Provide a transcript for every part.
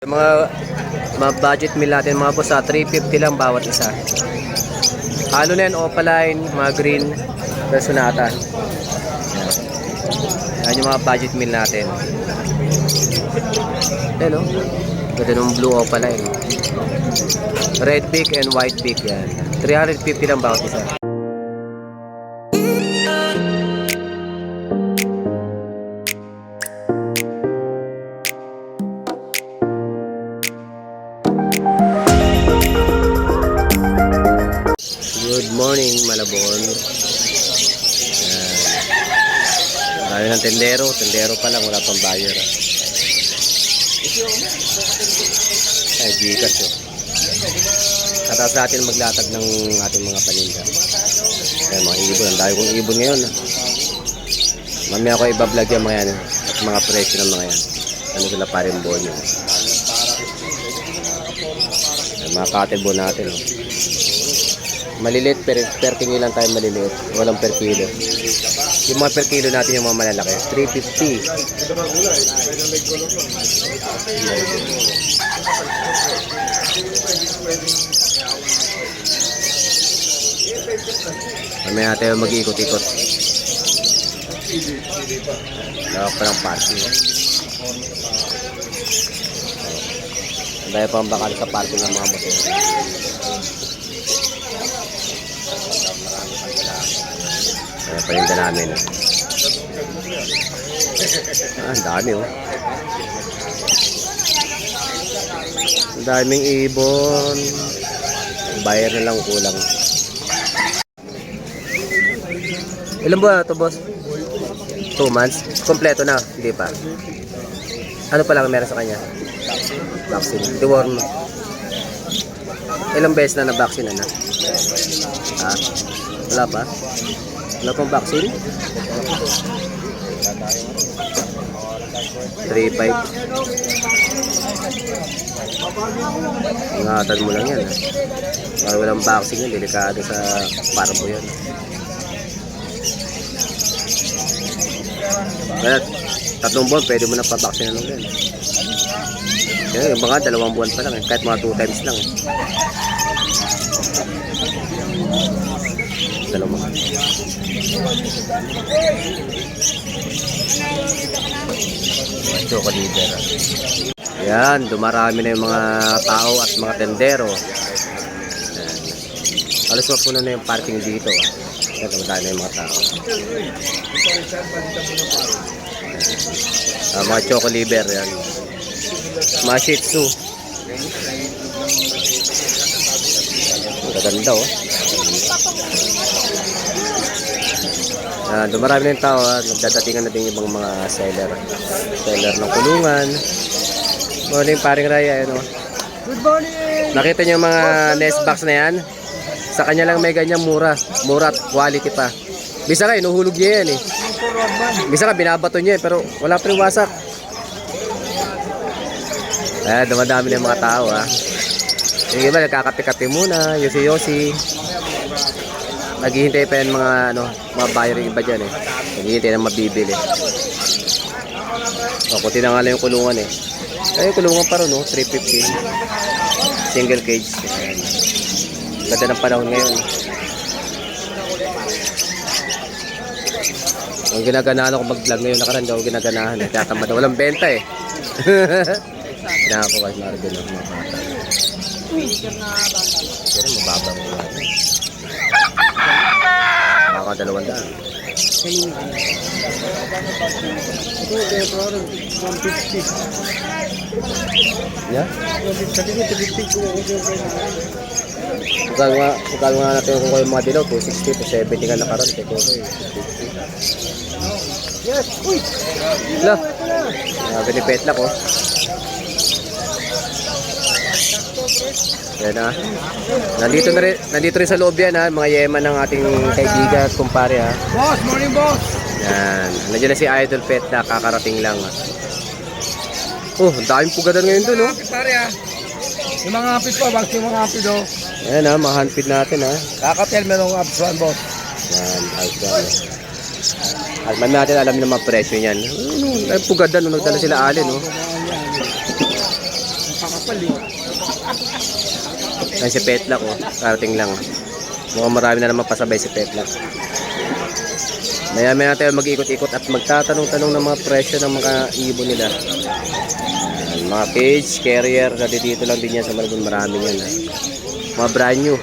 Mga budget meal natin mga boss, 350 lang bawat isa. Halo na yan, opaline, mga green, sonata. Yan yung mga budget meal natin. Yan o. Ganda nung blue opaline. Red beak and white beak yan. 350 lang bawat isa. Good morning, Malabon. Dami ng tendero. Tendero pa lang, wala pang buyer. Ay, Gcash oh. Kataas natin maglatag ng ating mga paninda. Ayan, mga ibon. Ang dami kong ibon ngayon. Mamaya ako ibablog yung mga yan. At mga presyo ng mga yan. Ano sila pa rin bonyo. Ayan, mga katebo natin oh. Maliliit per tingin lang tayo maliliit. Walang per kilo. Yung mga per kilo natin yung mga malalaki. 350. Mamaya tayo mag-iikot-ikot. Lawak pa ng parking. Dahil pang bakal sa parking ng mga motor. Ayan, paninda namin. Ang dami oh. Ang daming ibon. Bayar na lang kulang. Ilan buwan na ito, boss? 2 months? Kompleto na? Hindi pa. Ano pa lang meron sa kanya? Vaccine. Deworm. Ilang beses na na-vaccine na? Ha? Wala pa? Wala pang vaccine? 3.5. Ingatan mo lang yan. Para walang vaccine yan, delikado sa parbo yan. Kaya 3 buwan pwede mo na pa-vaccine na lang yan. Kaya yung mga 2 buwan pa lang eh. Kahit mga 2 times lang eh. Dalawa. Choco leader. Yan, dumarami na yung mga tao at mga tendero. Yan. Alas mapuno na yung parking dito. Yan, dumadaan na yung mga tao. Mga choco liver yan. Mga shih tzu. Maganda oh. Dumarami na yung tao at nagdadatingan na din yung ibang mga seller ng kulungan. Morning paring Raya, ano? Good morning! Nakita niyo yung mga nest box na yan? Sa kanya lang may ganyan mura at quality pa. Bisa nga inuhulog niya yan eh. Bisa nga binabato niya eh, pero wala pa rin wasak. Dumadami na yung mga tao ha. Yung iba nagkakape-kape muna, yosi-yosi. Naghihintay pa yan mga buyer yung iba dyan eh. Naghihintay na mabibili. O, kunti na nga lang yung kulungan eh. Ay, yung kulungan pa rin, no? 350. Single cage. Ayan. Ganda ng panahon ngayon. Ang ginaganahan ako mag-vlog ngayon, nakaraan daw ginaganahan eh. Tatamad na walang benta eh. Pinakakuha na rin ng mga bata. Pero mababa mo natin. Baka 200. Yeah? Magkano nga natin kung kayo mga dilaw, 260 to 70 nga nakaraan. Yes! Uy! Wala! Binipet lang oh. Yan ha. Nandito rin sa loob yan ha. Mga yeman ng ating kaibigan at kumpare ha. Boss! Morning boss! Yan. Nandiyan na si Idol Pet na kakarating lang ha. Oh, ang daming pugadan ngayon dun oh. Pare ha. Yung mga hapid po, bags yung mga hapid oh. Ayan ha, mga handfeed natin ha. Kakatel merong absuan boss. Yan, ayos yan. At man natin alam ng mga presyo niyan. Ay pugadan nung nagdala sila alin oh. Ay, si Petlock, oh. Karating lang. Mukhang marami na naman pasabay si Petlock. Maya-maya tayo mag-ikot-ikot at magtatanong-tanong ng mga presyo ng mga ibon nila. Ayan, mga cage, carrier, dito lang din yan sa Malabon. Maraming yan. Mga brand new.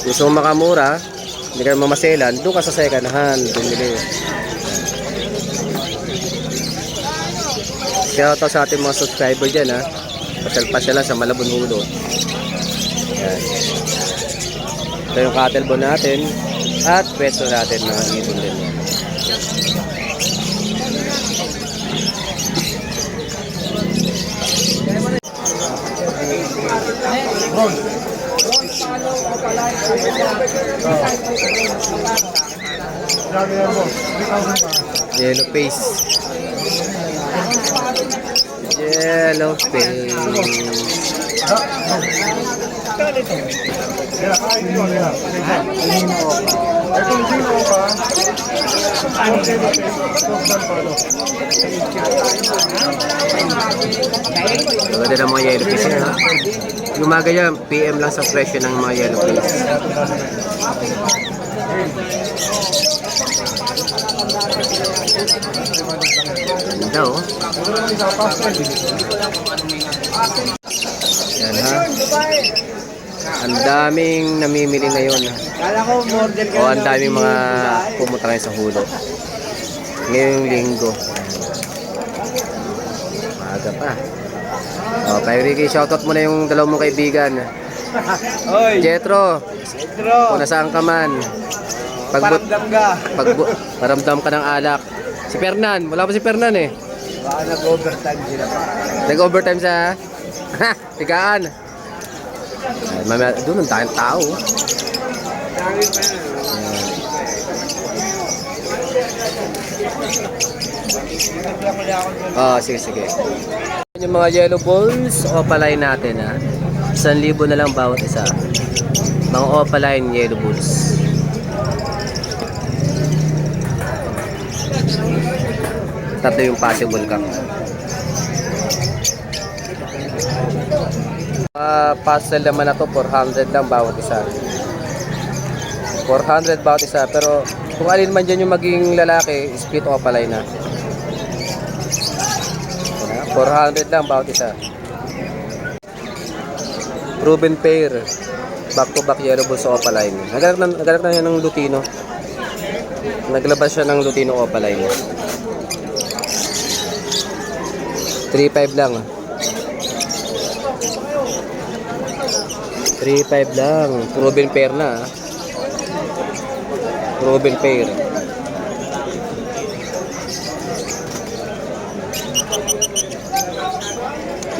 Gusto mo makamura, hindi ka mamaselan, doon ka sa second hand, bumili. Shout out sa ating mga subscriber dyan, ha. Pasyal-pasyal lang sa Malabon Hulo. Ayan. Ito yung cattle bone natin at pwesto natin na ibon din yan. Yellow face. Yellow face. Maganda ng mga yellow face yan, ha? Yung umaga yan, PM lang sa presyo ng mga yellow face. Ganda, oh. Yan, ha. Ang daming namimili ngayon. O, ang daming mga pumunta ngayon sa Hulo. Ngayong linggo. Maaga pa. O, kay Ricky, shoutout mo na yung dalawang mong kaibigan. Jetro, kung nasaan ka man. Paramdam ka. Paramdam ka ng alak. Si Fernan, wala pa si Fernan eh. Baka nag-overtime sila. Nag-overtime sa tigaan. Mamaya, doon ang tayong tao. Sige. Yung mga yellow balls, opaline natin, ha. 1,000 na lang bawat isa. Mga opaline yellow balls. Tatlo yung possible ka. Pastel naman na to, 400 lang bawat isa. 400 bawat isa. Pero kung alin man dyan yung maging lalaki, split opaline na. 400 lang bawat isa. Proven pair. Back to back yellow balls sa opaline. Nagalak na yan ng Lutino. Naglabas siya ng Lutino opaline. 3.5 lang. 3.5 lang. Proven pair na. Proven pair.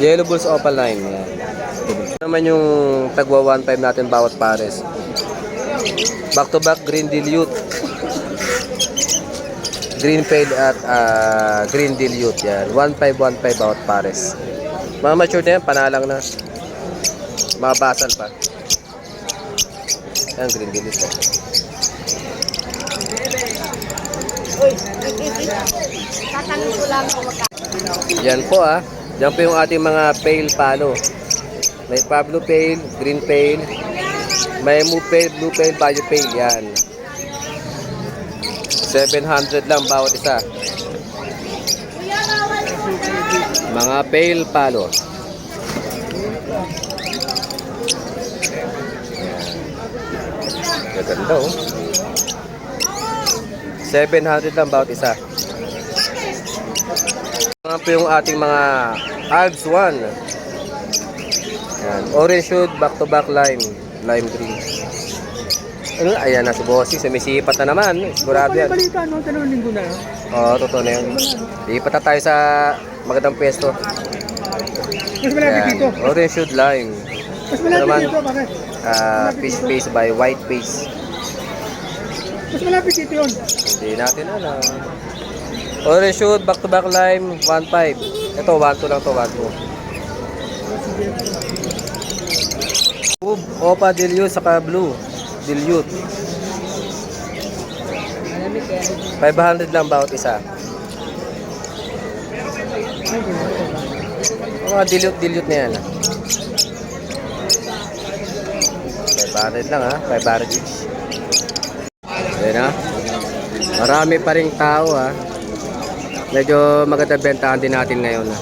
Yellow balls opaline. Yan. Ito naman yung tagwa 1.5 natin bawat pares. Back to back green dilute. Green pale at green dilute yan. 1.5 bawat pares. Mga mature na yan, panalang na. Mga basal pa. Yan, green dilute. Yan po, ah. Yan po yung ating mga pale palo. May Pablo pale, green pale. May blue pale, bayo pale. Yan. 700 lang bawat isa. Mga pale palo. Gaganda, oh. 700 lang bawat isa. Mga po yung ating mga Alps 1. Yan. Orange shoot, back to back lime green. Ayan na si Bossy, sumisipat na naman. Sigurado yan. Balita, no? 2 linggo na. Oo, totoo na yun. Lipat na tayo sa magandang pwesto. Mas malapit dito. Orange shoot lime. Mas malapit dito, bakit? Fish face by white face. Mas malapit dito yun. Hindi natin alam. Orange shoot, back to back lime, 1.5. Ito, 1.2 lang to, 1.2. Opa dilute saka blue. Dilute. 500 lang bawat isa. Mga dilute na yan. 500 lang ha. 500 each. Ayan ha. Marami pa ring tao ha. Medyo maganda bentahan din natin ngayon ha.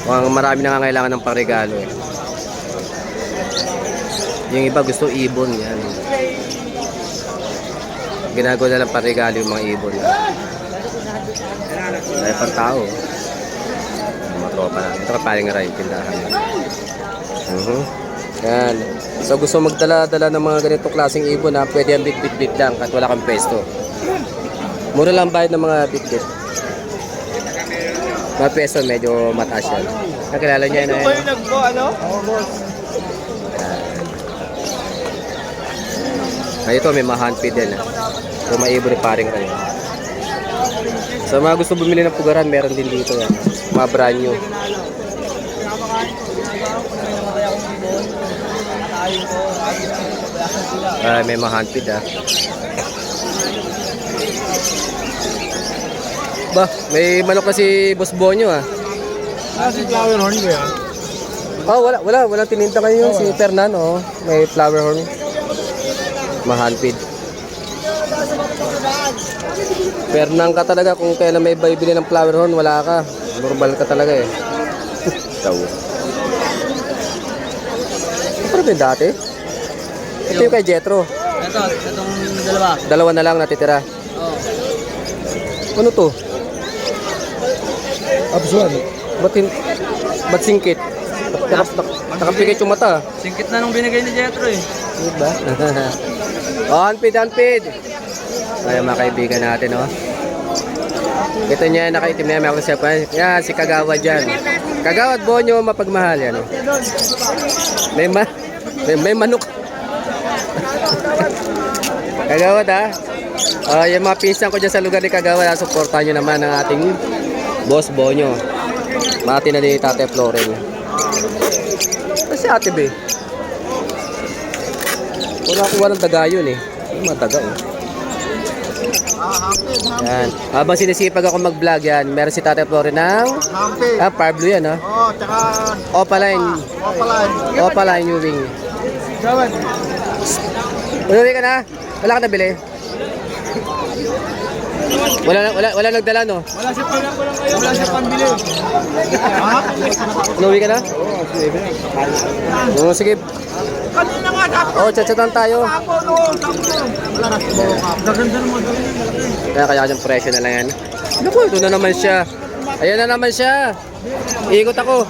Mukhang marami nangangailangan ng pangregalo eh. Yung iba gusto ibon yan. Ginagawa na lang pangregalo yung mga ibon. Dahil pang tao. Mga tropa natin. Ito ka paling rin tindahan. Yan. So gusto magdala-dala ng mga ganitong klaseng ibon ha, pwede yan bit-bit-bit lang kahit wala kang pwesto. Mura lang bayad ng mga bit-bit. Mga pwesto medyo mataas yan. Nakilala niya yun. Ito yung nagpo, ano? Oo, boss. Ito may mga handfeed din ha. So may ibon ni paring kayo. So mga gusto bumili ng pugaran, meron din dito yan. Mga brand new. May mga handfeed ha. Ba, may manok na si Boss Bonyo ha. Si flower horn ko yan. Oh, wala tininta kayo si Fernan oh. May flower horn. Mga handfeed. Fernan ka talaga kung kailan may bibili ng flower horn, wala ka. Normal ka talaga eh. Tawo. Pero ba dati? Ito yung kay Jetro. Itong dalawa. Dalawa na lang natitira. Oo. Ano to? Absuan. Ba't singkit? Nakapikit yung mata. Singkit na nung binigay ni Jetro eh. Diba? Oh, handfeed. Kaya mga kaibigan natin, oh. Ito niya, nakaitim na yan. May ako sa yan, si Kagawa dyan. Kagawa at Bonyo, mapagmahal yan, oh. May manok. Kagawad ha. Yung mga pinsan ko dyan sa lugar ni Kagawad, supportan nyo naman ang ating Boss Bonyo. Mati na ni Tate Floren. Kasi Ate Be. Wala kuha ng daga yun eh. Yung mga daga eh. Yan. Habang sinisipag ako mag-vlog yan, meron si Tate Floren ng Parblo yan ha. Oo, tsaka Opaline. Opaline New Wing. Gawad. Ulit ka na? Wala ka nabili? Wala nagdala no? Wala siya pala ko lang kayo. Wala siya pambili. Ha? Inuwi ka na? Oo, sige. Kanina nga dapat. Oo, chat-chatan tayo. Ako noon. Wala na si Boro ka. Gaganda naman daw yun. Kaya yung presyo na lang yan. Ano po, ito na naman siya. Ayan na naman siya. Ikot ako.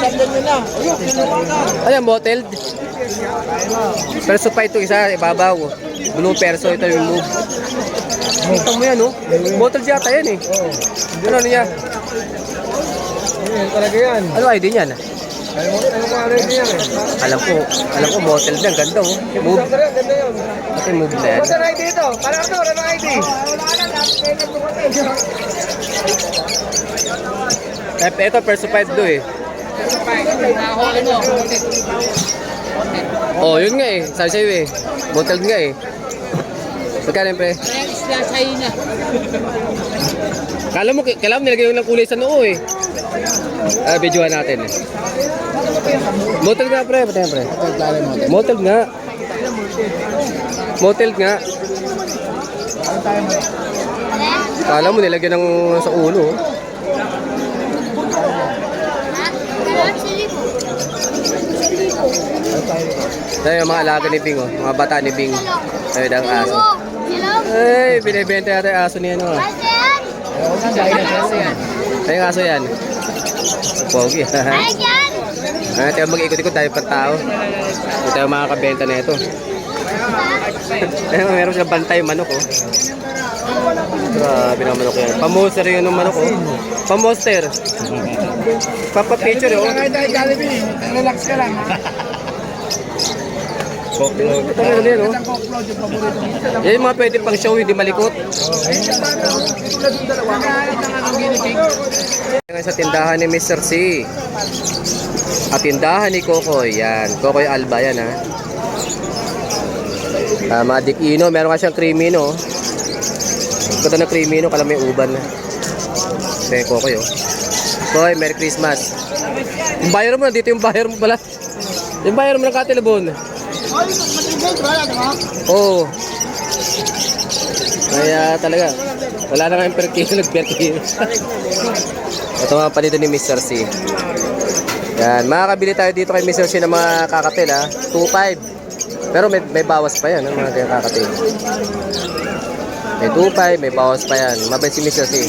Sandal nyo na. Ayan, bottled. Perso pa ito isa, ibabaw. Blue perso, ito yung move. Kita mo yan, oh. Bottled yata yan, eh. Ano niya? Yan talaga yan. Ano ID niyan? Ano ko ID yan eh. Alam ko, bottled yan. Ganda, oh. Move. Ganda yun. Ito yung move na yan. Wala ID ito. Parang ito, wala ID. Ito, perso pa ito, eh. Oh, yun nga eh. Sabi sa'yo eh. Bottled nga eh. Magkano yung pre? Kailan mo nilagay yung kulay sa noo eh. Videohan natin eh. Bottled nga pre. Pati yan pre. Bottled nga. Bottled nga. Kala mo nilagyan ng sa ulo. Tayo yung mga alaga ni Bing, oh. Mga bata ni Bing. Tayo ang aso. Ay, binibenta natin yung aso niya, no? Tayo yung aso yan. Pogi. Tayo mag-ikot-ikot tayo per tao. Ito tayo makakabenta na ito. Meron silang bantay yung manok, oh. Grabe na manok yan. Pamonster yun ng manok, oh. Pamonster. Papapicture, oh. Relax ka lang. Ito meron yan, oh. Yan yung mga pwede pang show, hindi malikot. Sa tindahan ni Mr. C. At tindahan ni Kokoy. Yan. Kokoy Alba yan, ha. Mga Dikino. Meron ka siyang creamy, no. Ito na creamy, no. Kala may uban na. Kaya Kokoy, oh. Koy, Merry Christmas. Yung buyer mo, dito yung buyer mo pala. Yung buyer mo ng Katilabon. Ay, matibay, wala diba? Oo. Kaya talaga, wala na kayong per kilo, nag-per kilo. Ito mga palito ni Mr. C. Yan, makakabili tayo dito kay Mr. C ng mga kakatil, ha. 2.5. Pero may bawas pa yan, mga kaya kakatil. May 2.5, may bawas pa yan. Mabait si Mr. C.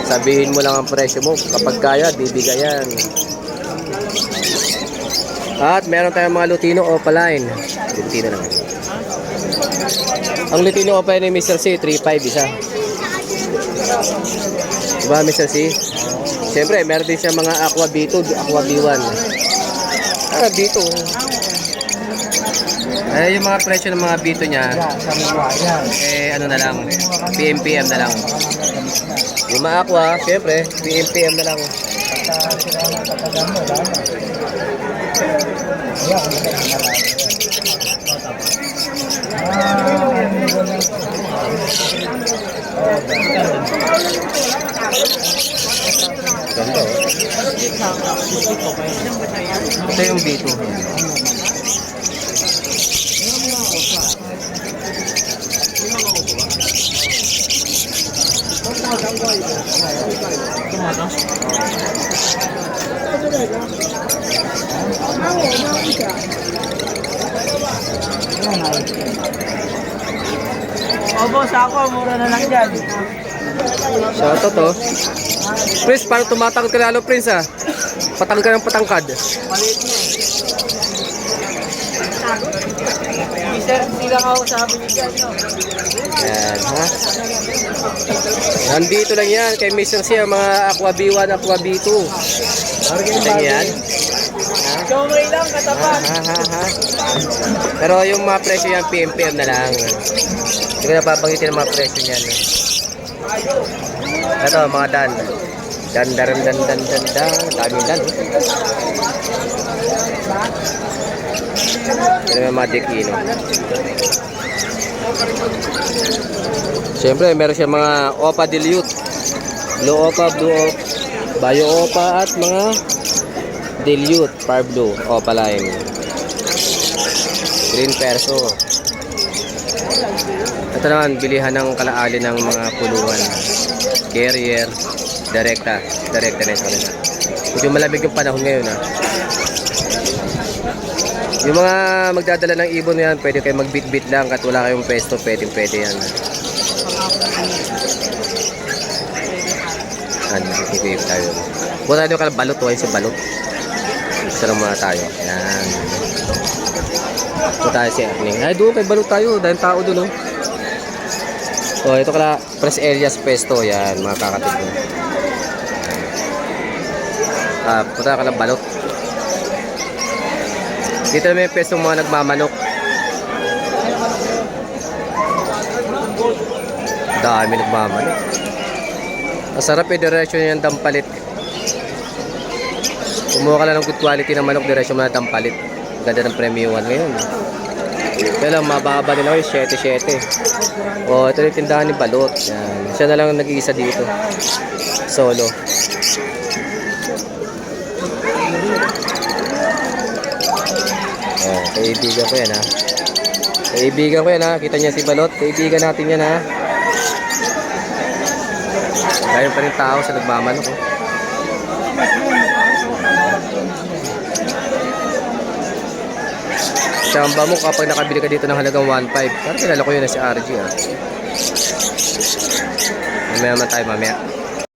Sabihin mo lang ang presyo mo. Kapag kaya, bibigay yan. At meron tayong mga Lutino Opaline. Lutino naman. Ang Lutino Opaline ni Mr. C, 3.5 isa. Diba Mr. C? Siyempre, meron din siya mga Aqua B2, Aqua B1. B2. Yung mga presyo ng mga B2 niya, ano na lang, PMPM na lang. Yung mga Aqua, siyempre, PMPM na lang. Ganda, oh. Ito yung B2. Opo, sako, mura na lang dyan. Shoutout, oh. Prince, parang tumatangkad ka lalo, Prince, ah. Patangkad ka ng patangkad. Maliit niya eh. Sir, hindi lang ako sabi niyo dyan, no? Yan, ha? Nandito lang yan kay Mr. C, mga Aqua B1, Aqua B2. Kita niyo yan? Chomay lang, katapat. Ha. Pero yung mga presyo yan, PMPM na lang. Hindi ko napabangitin ang mga presyo niyan. Ito, mga dan. Dan. Daming dan. Ito yung mga dekino. Siyempre, meron siya mga Opa Dilute. Blue Opa, Bio Opa at mga Dilute, Par Blue, Opaline. Green Perso. Ito naman, bilihan ng kalaali ng mga puluhan. Carrier, Direkta na ito kanila. Medyo malamig yung panahon ngayon, ha. Yung mga magdadala ng ibon yan, pwede kayo magbit-bit lang at wala kayong pesto, pwede yan. Ikip tayo. Punta tayo ka balot, sa balot. Isa lang muna tayo. Yan. Punta tayo si Erning. Ay, doon kay balot tayo. Dahil tao doon, oh. So, ito kala press areas pesto. Yan, mga kakatid mo. Punta ka ng balot. Dito na may pesto mga nagmamanok. Dami nagmamanok. Masarap yung diretsyo niya ng dampalit. Kumuha ka lang ng good quality ng manok, diretsyo mo na dampalit. Ganda ng premium one ngayon. Kaya lang, mababa din ako yung 7-7. O, ito yung tindahan ni Balot. Yan. Siya na lang nag-iisa dito. Solo. Oh, kaibigan ko yan, ha. Kaibigan ko yan, ha. Kita niya si Balot. Kaibigan natin yan, ha. Gayong pa rin tao sa nagmamanok, oh. Samba mo kapag nakabili ka dito ng halagang 1.5. Parang kilala ko yun na si RG, ha. Mamaya naman tayo, mamaya.